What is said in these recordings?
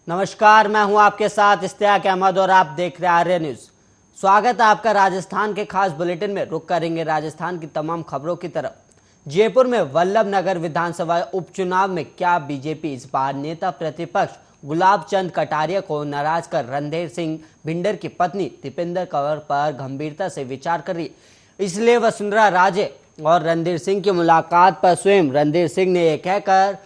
नमस्कार, मैं हूं आपके साथ इश्तियाक अहमद और आप देख रहे हैं आर्य न्यूज। स्वागत है आपका राजस्थान के खास बुलेटिन में। रुक करेंगे राजस्थान की तमाम खबरों की तरफ। जयपुर में वल्लभ नगर विधानसभा उपचुनाव में क्या बीजेपी इस बार नेता प्रतिपक्ष गुलाब चंद कटारिया को नाराज कर रणधीर सिंह भिंडर की पत्नी दीपेंद्र कंवर पर गंभीरता से विचार कर रही है। इसलिए वसुंधरा राजे और रणधीर सिंह की मुलाकात पर स्वयं रणधीर सिंह ने यह कहकर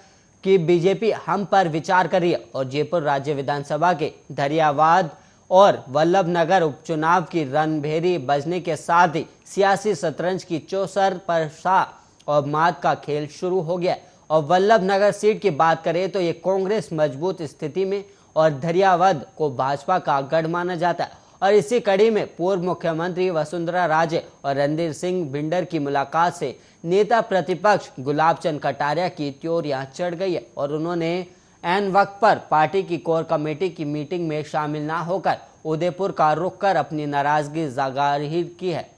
कि बीजेपी हम पर विचार कर रही है और जयपुर राज्य विधानसभा के धरियावाद और वल्लभ नगर उपचुनाव की रणभेरी बजने के साथ ही सियासी शतरंज की चौसर परसा और मात का खेल शुरू हो गया। और वल्लभ नगर सीट की बात करें तो ये कांग्रेस मजबूत स्थिति में और धरियावाद को भाजपा का गढ़ माना जाता है। और इसी कड़ी में पूर्व मुख्यमंत्री वसुंधरा राजे और रणधीर सिंह भिंडर की मुलाकात से नेता प्रतिपक्ष गुलाब चंद कटारिया की त्योरियां चढ़ गई है और उन्होंने ऐन वक्त पर पार्टी की कोर कमेटी की मीटिंग में शामिल न होकर उदयपुर का रुख कर अपनी नाराजगी जाहिर की है।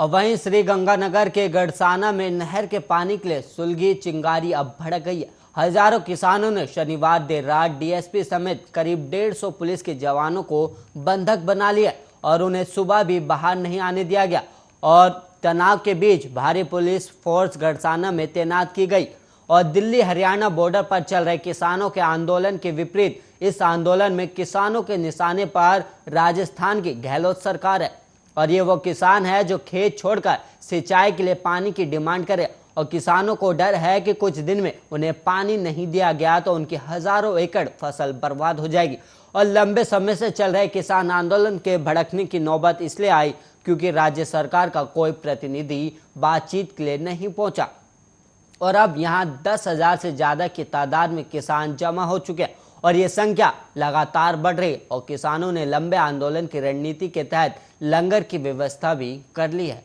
और वहीं श्रीगंगानगर के गढ़साना में नहर के पानी के लिए सुलगी चिंगारी अब भड़क गई है। हजारों किसानों ने शनिवार देर रात डीएसपी समेत करीब 150 पुलिस के जवानों को बंधक बना लिया और उन्हें सुबह भी बाहर नहीं आने दिया गया। और तनाव के बीच भारी पुलिस फोर्स गढ़साना में तैनात की गई। और दिल्ली हरियाणा बॉर्डर पर चल रहे किसानों के आंदोलन के विपरीत इस आंदोलन में किसानों के निशाने पर राजस्थान की गहलोत सरकार है। और ये वो किसान है जो खेत छोड़कर सिंचाई के लिए पानी की डिमांड करे और किसानों को डर है कि कुछ दिन में उन्हें पानी नहीं दिया गया तो उनकी हजारों एकड़ फसल बर्बाद हो जाएगी। और लंबे समय से चल रहे किसान आंदोलन के भड़कने की नौबत इसलिए आई क्योंकि राज्य सरकार का कोई प्रतिनिधि बातचीत के लिए नहीं पहुंचा। और अब यहाँ 10,000 से ज्यादा की तादाद में किसान जमा हो चुके हैं और ये संख्या लगातार बढ़ रही है। और किसानों ने लंबे आंदोलन की रणनीति के तहत लंगर की व्यवस्था भी कर ली है।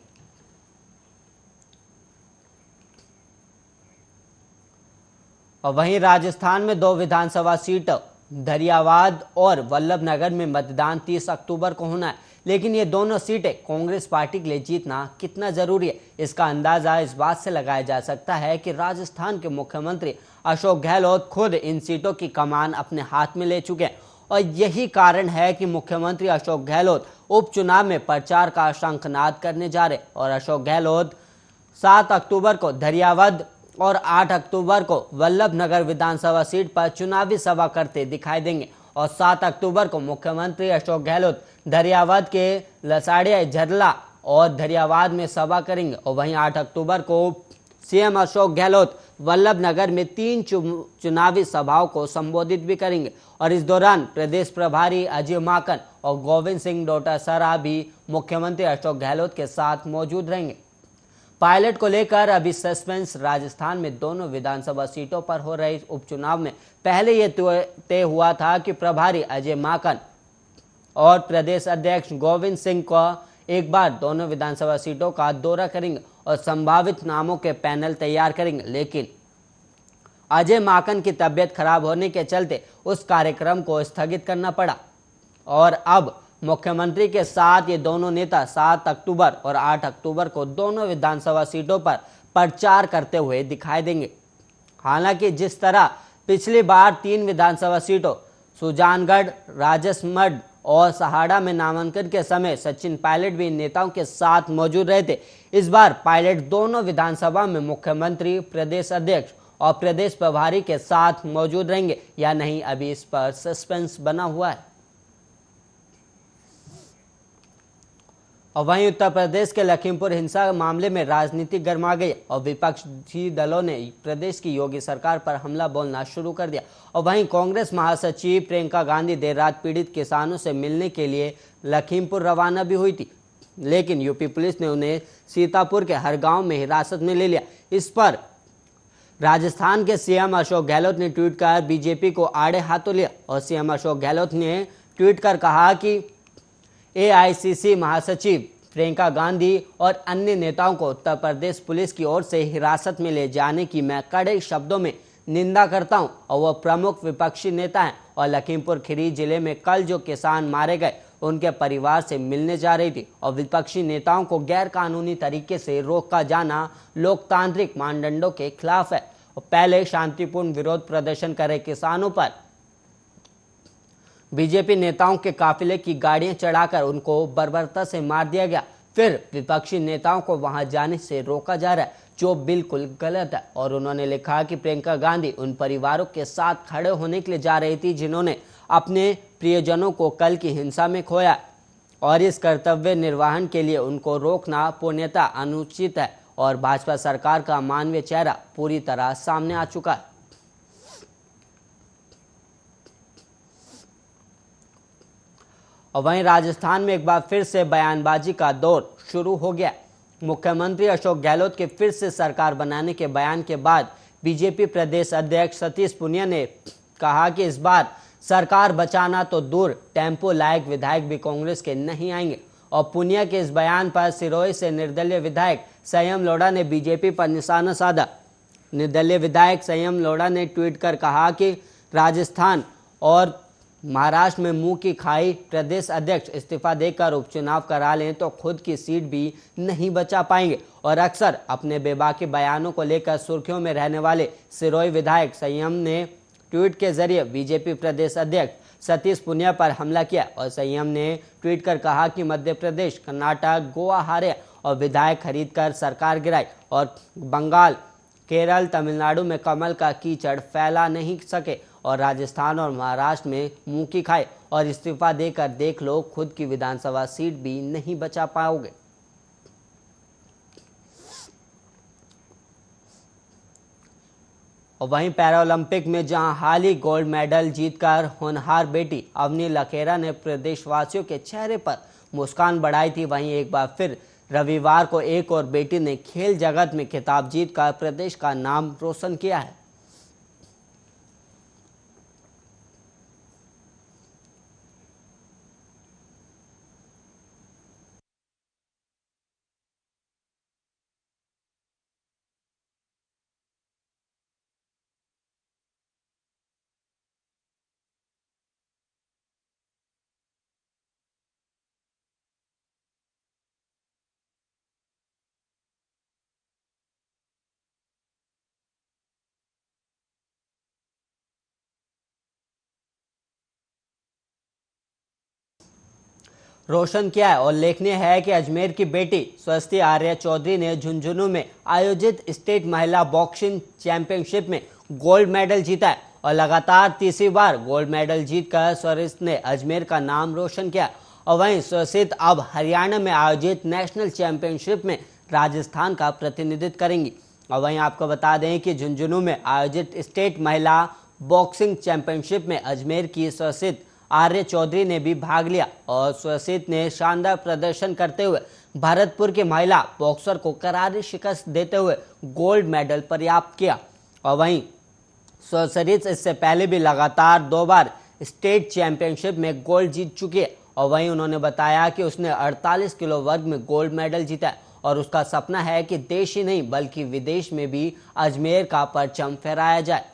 और वहीं राजस्थान में 2 विधानसभा सीटों धरियावाद और वल्लभ नगर में मतदान 30 अक्टूबर को होना है, लेकिन ये दोनों सीटें कांग्रेस पार्टी के लिए जीतना कितना जरूरी है इसका अंदाजा इस बात से लगाया जा सकता है कि राजस्थान के मुख्यमंत्री अशोक गहलोत खुद इन सीटों की कमान अपने हाथ में ले चुके हैं। और यही कारण है कि मुख्यमंत्री अशोक गहलोत उपचुनाव में प्रचार का शंखनाद करने जा रहे। और अशोक गहलोत 7 अक्टूबर को धरियावाद और 8 अक्टूबर को वल्लभ नगर विधानसभा सीट पर चुनावी सभा करते दिखाई देंगे। और 7 अक्टूबर को मुख्यमंत्री अशोक गहलोत धरियावाद के लसाड़िया झरला और धरियावाद में सभा करेंगे। और वहीं 8 अक्टूबर को सीएम अशोक गहलोत वल्लभ नगर में 3 चुनावी सभाओं को संबोधित भी करेंगे। और इस दौरान प्रदेश प्रभारी अजय माकन और गोविंद सिंह डोटासरा भी मुख्यमंत्री अशोक गहलोत के साथ मौजूद रहेंगे। पायलट को लेकर अभी सस्पेंस राजस्थान में दोनों विधानसभा सीटों पर हो रहे उपचुनाव में पहले यह तय हुआ था कि प्रभारी अजय माकन और प्रदेश अध्यक्ष गोविंद सिंह को एक बार दोनों विधानसभा सीटों का दौरा करेंगे और संभावित नामों के पैनल तैयार करेंगे, लेकिन अजय माकन की तबीयत खराब होने के चलते उस कार्यक्रम को स्थगित करना पड़ा। और अब मुख्यमंत्री के साथ ये दोनों नेता 7 अक्टूबर और 8 अक्टूबर को दोनों विधानसभा सीटों पर प्रचार करते हुए दिखाई देंगे। हालांकि जिस तरह पिछली बार 3 विधानसभा सीटों सुजानगढ़, राजसमंद और सहाड़ा में नामांकन के समय सचिन पायलट भी इन नेताओं के साथ मौजूद रहे थे, इस बार पायलट दोनों विधानसभा में मुख्यमंत्री, प्रदेश अध्यक्ष और प्रदेश प्रभारी के साथ मौजूद रहेंगे या नहीं, अभी इस पर सस्पेंस बना हुआ है। और वहीं उत्तर प्रदेश के लखीमपुर हिंसा मामले में राजनीति गर्मा गई और विपक्षी दलों ने प्रदेश की योगी सरकार पर हमला बोलना शुरू कर दिया। और वहीं कांग्रेस महासचिव प्रियंका गांधी देर रात पीड़ित किसानों से मिलने के लिए लखीमपुर रवाना भी हुई थी, लेकिन यूपी पुलिस ने उन्हें सीतापुर के हर गांव में हिरासत में ले लिया। इस पर राजस्थान के सीएम अशोक गहलोत ने ट्वीट कर बीजेपी को आड़े हाथों लिया। और सीएम अशोक गहलोत ने ट्वीट कर कहा कि एआईसीसी महासचिव प्रियंका गांधी और अन्य नेताओं को उत्तर प्रदेश पुलिस की ओर से हिरासत में ले जाने की मैं कड़े शब्दों में निंदा करता हूं और वह प्रमुख विपक्षी नेता हैं। और लखीमपुर खीरी जिले में कल जो किसान मारे गए उनके परिवार से मिलने जा रही थी और विपक्षी नेताओं को गैर कानूनी तरीके से रोका जाना लोकतांत्रिक मानदंडों के खिलाफ है। और पहले शांतिपूर्ण विरोध प्रदर्शन करे किसानों पर बीजेपी नेताओं के काफिले की गाड़ियां चढ़ाकर उनको बर्बरता से मार दिया गया। फिर विपक्षी नेताओं को वहां जाने से रोका जा रहा है, जो बिल्कुल गलत है। और उन्होंने लिखा कि प्रियंका गांधी उन परिवारों के साथ खड़े होने के लिए जा रही थी जिन्होंने अपने प्रियजनों को कल की हिंसा में खोया, और इस कर्तव्य निर्वहन के लिए उनको रोकना पूर्णतः अनुचित है। और भाजपा सरकार का मानवीय चेहरा पूरी तरह सामने आ चुका है। और वहीं राजस्थान में एक बार फिर से बयानबाजी का दौर शुरू हो गया। मुख्यमंत्री अशोक गहलोत के फिर से सरकार बनाने के बयान के बाद बीजेपी प्रदेश अध्यक्ष सतीश पूनिया ने कहा कि इस बार सरकार बचाना तो दूर, टेम्पो लायक विधायक भी कांग्रेस के नहीं आएंगे। और पूनिया के इस बयान पर सिरोही से निर्दलीय विधायक संयम लोढ़ा ने बीजेपी पर निशाना साधा। निर्दलीय विधायक संयम लोढ़ा ने ट्वीट कर कहा कि राजस्थान और महाराष्ट्र में मुंह की खाई प्रदेश अध्यक्ष इस्तीफा देकर उपचुनाव करा लें तो खुद की सीट भी नहीं बचा पाएंगे। और अक्सर अपने बेबाकी बयानों को लेकर सुर्खियों में रहने वाले सिरोही विधायक संयम ने ट्वीट के जरिए बीजेपी प्रदेश अध्यक्ष सतीश पूनिया पर हमला किया। और संयम ने ट्वीट कर कहा कि मध्य प्रदेश, कर्नाटक, गोवा हारे और विधायक खरीद कर सरकार गिराई, और बंगाल, केरल, तमिलनाडु में कमल का कीचड़ फैला नहीं सके, और राजस्थान और महाराष्ट्र में मुंह की खाए और इस्तीफा देकर देख लो, खुद की विधानसभा सीट भी नहीं बचा पाओगे। और वहीं पैरालंपिक में जहां हाल ही गोल्ड मेडल जीतकर होनहार बेटी अवनी लखेरा ने प्रदेशवासियों के चेहरे पर मुस्कान बढ़ाई थी, वहीं एक बार फिर रविवार को एक और बेटी ने खेल जगत में खिताब जीतकर प्रदेश का नाम रोशन किया है। रोशन किया है। और उल्लेखनीय है कि अजमेर की बेटी स्वस्ति आर्य चौधरी ने झुंझुनू में आयोजित स्टेट महिला बॉक्सिंग चैंपियनशिप में गोल्ड मेडल जीता है और लगातार तीसरी बार गोल्ड मेडल जीतकर स्वस्ति ने अजमेर का नाम रोशन किया। और वहीं स्वस्ति अब हरियाणा में आयोजित नेशनल चैंपियनशिप में राजस्थान का प्रतिनिधित्व करेंगी। और वहीं आपको बता दें कि झुंझुनू में आयोजित स्टेट महिला बॉक्सिंग चैंपियनशिप में अजमेर की स्वस्ति आर्य चौधरी ने भी भाग लिया, और स्वसित ने शानदार प्रदर्शन करते हुए भरतपुर के महिला बॉक्सर को करारी शिकस्त देते हुए गोल्ड मेडल प्राप्त किया। और वहीं स्वसरित इससे पहले भी लगातार 2 बार स्टेट चैंपियनशिप में गोल्ड जीत चुकी है। और वहीं उन्होंने बताया कि उसने 48 किलो वर्ग में गोल्ड मेडल जीता है और उसका सपना है कि देश ही नहीं बल्कि विदेश में भी अजमेर का परचम फहराया जाए।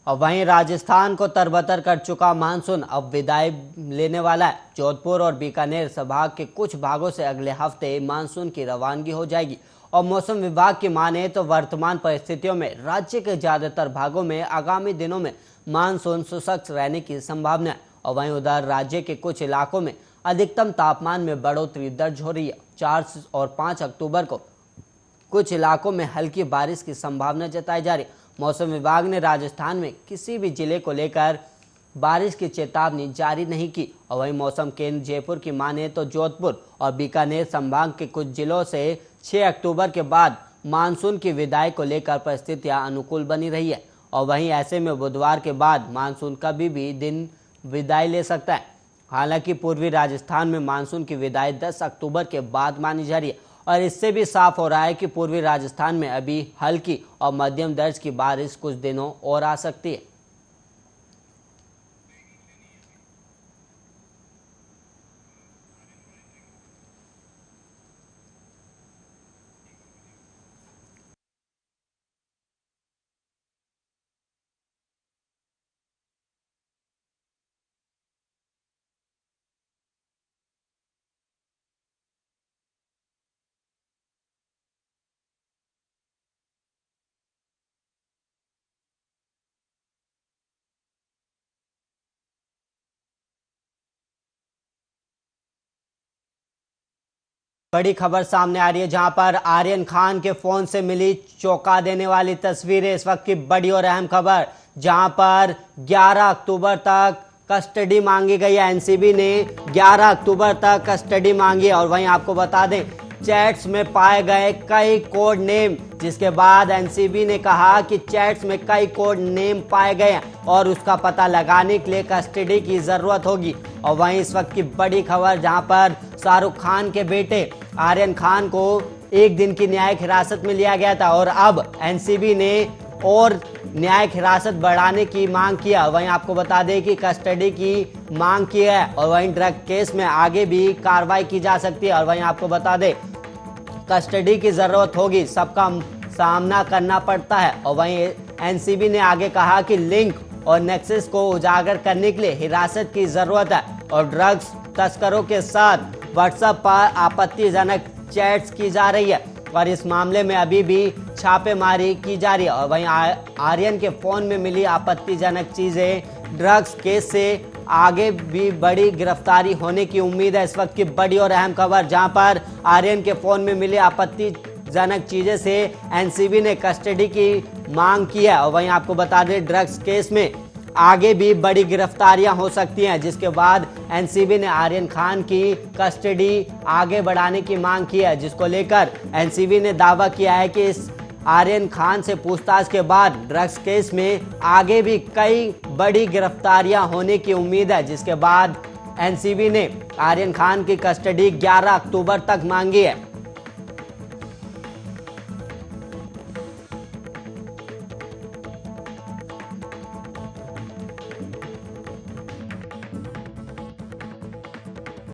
और वहीं राजस्थान को तरबतर कर चुका मानसून अब विदाई लेने वाला है। जोधपुर और बीकानेर संभाग के कुछ भागों से अगले हफ्ते मानसून की रवानगी हो जाएगी। और मौसम विभाग की माने तो वर्तमान परिस्थितियों में राज्य के ज्यादातर भागों में आगामी दिनों में मानसून शुष्क रहने की संभावना है। और वहीं उधर राज्य के कुछ इलाकों में अधिकतम तापमान में बढ़ोतरी दर्ज हो रही है। 4 और 5 अक्टूबर को कुछ इलाकों में हल्की बारिश की संभावना जताई जा रही है। मौसम विभाग ने राजस्थान में किसी भी जिले को लेकर बारिश की चेतावनी जारी नहीं की। और वहीं मौसम केंद्र जयपुर की माने तो जोधपुर और बीकानेर संभाग के कुछ जिलों से 6 अक्टूबर के बाद मानसून की विदाई को लेकर परिस्थितियां अनुकूल बनी रही है। और वहीं ऐसे में बुधवार के बाद मानसून कभी भी दिन विदाई ले सकता है। हालांकि पूर्वी राजस्थान में मानसून की विदाई 10 अक्टूबर के बाद मानी जा रही है, और इससे भी साफ हो रहा है कि पूर्वी राजस्थान में अभी हल्की और मध्यम दर्ज की बारिश कुछ दिनों और आ सकती है। बड़ी खबर सामने आ रही है जहां पर आर्यन खान के फोन से मिली चौंका देने वाली तस्वीरें। इस वक्त की बड़ी और अहम खबर, जहां पर 11 अक्टूबर तक कस्टडी मांगी गई है। एनसीबी ने 11 अक्टूबर तक कस्टडी मांगी है। और वहीं आपको बता दें, चैट्स में पाए गए कई कोड नेम, जिसके बाद एनसीबी ने कहा कि चैट्स में कई कोड नेम पाए गए हैं और उसका पता लगाने के लिए कस्टडी की जरूरत होगी। और वहीं इस वक्त की बड़ी खबर, जहां पर शाहरुख खान के बेटे आर्यन खान को एक दिन की न्यायिक हिरासत में लिया गया था और अब एनसीबी ने और न्यायिक हिरासत बढ़ाने की मांग किया। वहीं आपको बता दें कि कस्टडी की मांग की है और वहीं ड्रग केस में आगे भी कार्रवाई की जा सकती है। और वहीं आपको बता दें, कस्टडी की जरूरत होगी, सबका सामना करना पड़ता है। और वहीं एनसीबी ने आगे कहा कि लिंक और नेक्सस को उजागर करने के लिए हिरासत की जरूरत है और ड्रग्स तस्करों के साथ व्हाट्सएप पर आपत्तिजनक चैट्स की जा रही है और इस मामले में अभी भी छापेमारी की जा रही है। और वहीं आर्यन के फोन में मिली आपत्तिजनक चीजें, ड्रग्स केस से आगे भी बड़ी गिरफ्तारी होने की उम्मीद है। इस वक्त की बड़ी और अहम खबर, जहां पर आर्यन के फोन में मिली आपत्तिजनक चीजें से एनसीबी ने कस्टडी की मांग की है। और वहीं आपको बता दें, ड्रग्स केस में आगे भी बड़ी गिरफ्तारियां हो सकती हैं, जिसके बाद एनसीबी ने आर्यन खान की कस्टडी आगे बढ़ाने की मांग की है, जिसको लेकर एनसीबी ने दावा किया है कि इस आर्यन खान से पूछताछ के बाद ड्रग्स केस में आगे भी कई बड़ी गिरफ्तारियां होने की उम्मीद है, जिसके बाद एनसीबी ने आर्यन खान की कस्टडी 11 अक्टूबर तक मांगी है।